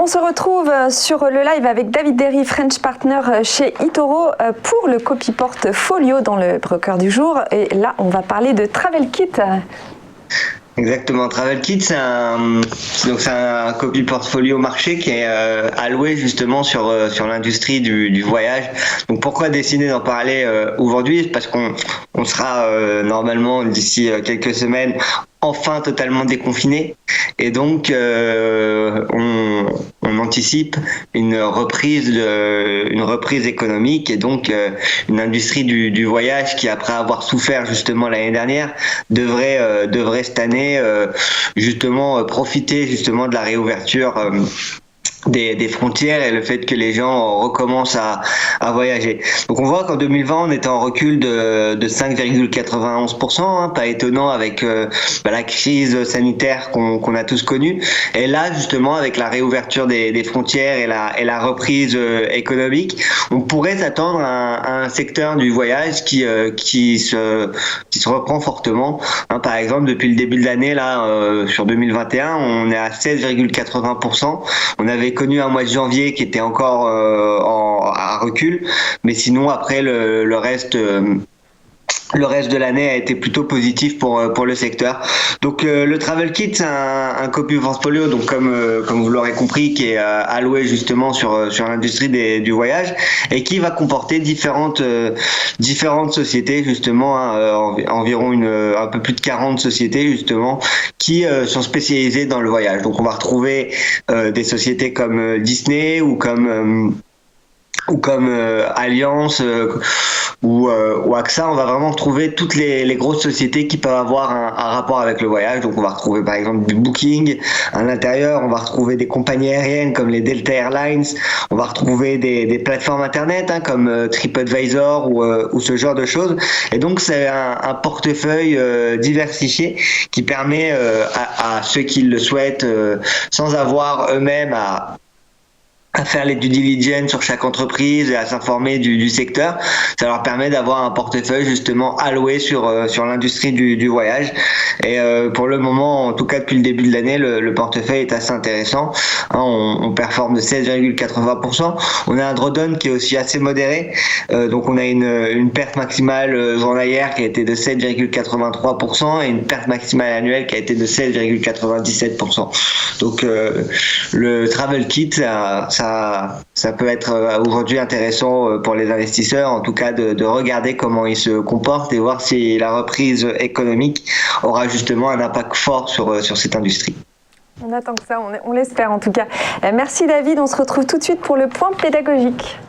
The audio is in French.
On se retrouve sur le live avec David Derry, French Partner chez eToro pour le copy portfolio dans le broker du jour. Et là, on va parler de Travel Kit. Exactement, Travel Kit, c'est un copy portfolio marché qui est alloué justement sur l'industrie du voyage. Donc pourquoi décider d'en parler aujourd'hui? Parce qu'on sera normalement d'ici quelques semaines enfin totalement déconfiné, et donc on anticipe une reprise économique, et donc une industrie du voyage qui, après avoir souffert justement l'année dernière, devrait cette année justement profiter justement de la réouverture des frontières et le fait que les gens recommencent à voyager. Donc on voit qu'en 2020 on était en recul de 5,91%, pas étonnant avec la crise sanitaire qu'on a tous connue. Et là justement, avec la réouverture des frontières et la reprise économique, on pourrait s'attendre à un secteur du voyage qui se reprend fortement. Par exemple, depuis le début de l'année, là sur 2021, on est à 16,80%. On avait connu un mois de janvier qui était encore à recul, mais sinon après le reste de l'année a été plutôt positif pour le secteur. Donc le Travel Kit, c'est un copy portfolio, donc comme vous l'aurez compris, qui est alloué justement sur l'industrie du voyage, et qui va comporter différentes sociétés justement, environ un peu plus de 40 sociétés justement qui sont spécialisées dans le voyage. Donc on va retrouver des sociétés comme Disney ou comme Alliance ou AXA. On va vraiment trouver toutes les grosses sociétés qui peuvent avoir un rapport avec le voyage. Donc on va retrouver par exemple du Booking à l'intérieur, on va retrouver des compagnies aériennes comme les Delta Airlines, on va retrouver des plateformes internet comme TripAdvisor ou ce genre de choses. Et donc c'est un portefeuille diversifié qui permet à ceux qui le souhaitent, sans avoir eux-mêmes à faire les due diligence sur chaque entreprise et à s'informer du secteur. Ça leur permet d'avoir un portefeuille justement alloué sur l'industrie du voyage. Et pour le moment, en tout cas depuis le début de l'année, le portefeuille est assez intéressant. On performe de 16,80%. On a un drawdown qui est aussi assez modéré. Donc on a une perte maximale journalière qui a été de 7,83% et une perte maximale annuelle qui a été de 16,97%. Donc le Travel Kit, ça peut être aujourd'hui intéressant pour les investisseurs, en tout cas de regarder comment ils se comportent et voir si la reprise économique aura justement un impact fort sur cette industrie. On attend que ça, on l'espère en tout cas. Merci David, on se retrouve tout de suite pour le point pédagogique.